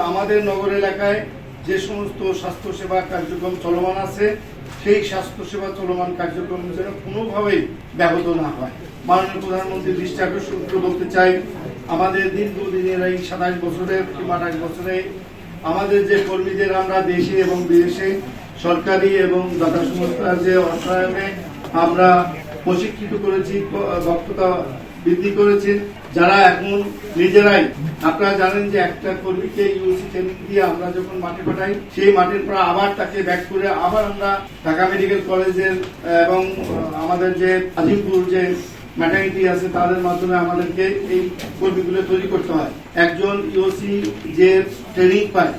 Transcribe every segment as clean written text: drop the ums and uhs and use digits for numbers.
আমাদের নগর এলাকায় যে সমস্ত স্বাস্থ্যসেবা কার্যক্রম চলমান আছে সেই স্বাস্থ্যসেবা চলমান কার্যক্রম যেন কোনোভাবেই ব্যাহত না হয়। মাননীয় প্রধানমন্ত্রী দৃষ্টি আকর্ষণ করে বলতে চাই, আমাদের দীর্ঘদিনের এই 27 বছরের কিংবা 28 বছরে আমাদের যে কর্মীদের আমরা দেশে এবং বিদেশে সরকারি এবং দাতা সংস্থার যে অর্থায়নে আমরা প্রশিক্ষিত করেছি, দক্ষতা বৃদ্ধি করেছি, যারা এখন নিজেরাই, আপনারা জানেন যে একটা কর্মীকে ইউসি ট্রেনিং দিয়ে আমরা যখন মাঠে পাঠাই, সেই মাঠের পর আবার তাকে ব্যাক করে আবার আমরা ঢাকা মেডিকেল কলেজের এবং আমাদের যে আজিমপুর যে ম্যাটার্নিটি আছে তাদের মাধ্যমে আমাদেরকে এই কর্মীগুলো তৈরি করতে হয়। একজন ইউসি যে ট্রেনিং পায়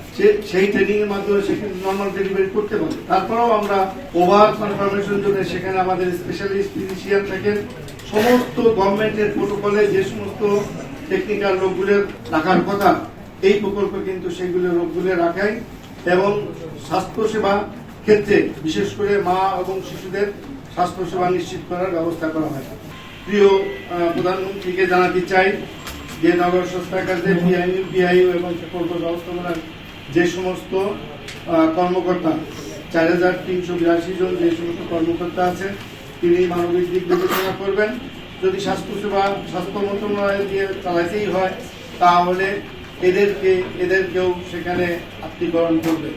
সেই ট্রেনিং এর মাধ্যমে সে কিন্তু নর্মাল ডেলিভারি করতে পারে। তারপরেও আমরা ওভার কনফার্মেশন জন্য সেখানে আমাদের স্পেশালিস্ট ফিজিশিয়ান থাকেন। সমস্ত গভর্নমেন্টের প্রোটোকলে যে সমস্ত টেকনিক্যাল রোগগুলো রাখার কথা, এই প্রকল্পে কিন্তু সেইগুলো রোগগুলো রাখাই এবং স্বাস্থ্যসেবা ক্ষেত্রে বিশেষ করে মা এবং শিশুদের স্বাস্থ্যসেবা নিশ্চিত করার ব্যবস্থা করা হয়। প্রিয় প্রধানমন্ত্রীকে জানাতে চাই যে নগর স্বাস্থ্য কাজে পিআইইউ এবং প্রকল্প ব্যবস্থাপনার যে সমস্ত কর্মকর্তা 4382 জন যে সমস্ত কর্মকর্তা আছে তিনি মানবিক দিক বিবেচনা করবেন। যদি স্বাস্থ্য মন্ত্রণালয় দিয়ে চালাইতেই হয় তাহলে এদেরকেও সেখানে আত্মীকরণ করবে।